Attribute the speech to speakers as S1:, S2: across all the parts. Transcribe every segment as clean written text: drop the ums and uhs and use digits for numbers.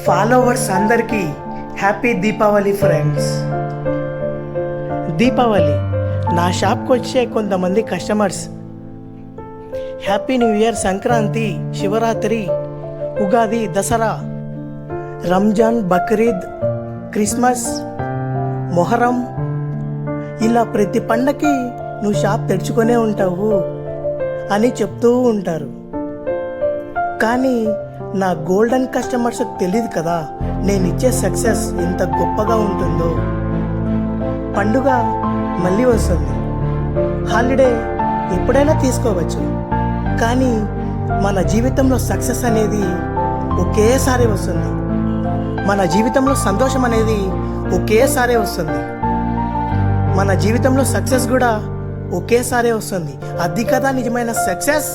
S1: Followers అందరికీ happy Deepavali friends. Deepavali నా షాప్కి వచ్చే కొంతమంది customers happy new year, Sankranti, Shivaratri, Ugadi, Dasara, Ramzan, Bakrid, Christmas, Muharram ఇలా ప్రతి పండగకి నువ్వు షాప్ తెరుచుకొనే ఉంటావు అని చెప్తూ ఉంటారు. కానీ నా గోల్డెన్ కస్టమర్స్కి తెలియదు కదా నేను ఇచ్చే సక్సెస్ ఎంత గొప్పగా ఉంటుందో. పండుగ మళ్ళీ వస్తుంది, హాలిడే ఎప్పుడైనా తీసుకోవచ్చు, కానీ మన జీవితంలో సక్సెస్ అనేది ఒకేసారి వస్తుంది. మన జీవితంలో సంతోషం అనేది ఒకేసారి వస్తుంది. మన జీవితంలో సక్సెస్ కూడా ఒకేసారి వస్తుంది. అది కదా నిజమైన సక్సెస్.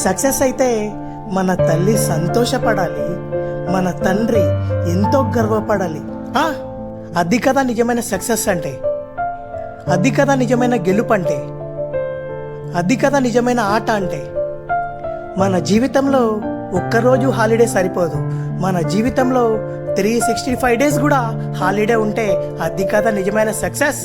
S1: సక్సెస్ అయితే మన తల్లి సంతోషపడాలి, మన తండ్రి ఎంతో గర్వపడాలి. అది కదా నిజమైన సక్సెస్ అంటే, అది కదా నిజమైన గెలుపు అంటే, అది కదా నిజమైన ఆట అంటే. మన జీవితంలో ఒక్కరోజు హాలిడే సరిపోదు, మన జీవితంలో 365 డేస్ కూడా హాలిడే ఉంటే అది కదా నిజమైన సక్సెస్.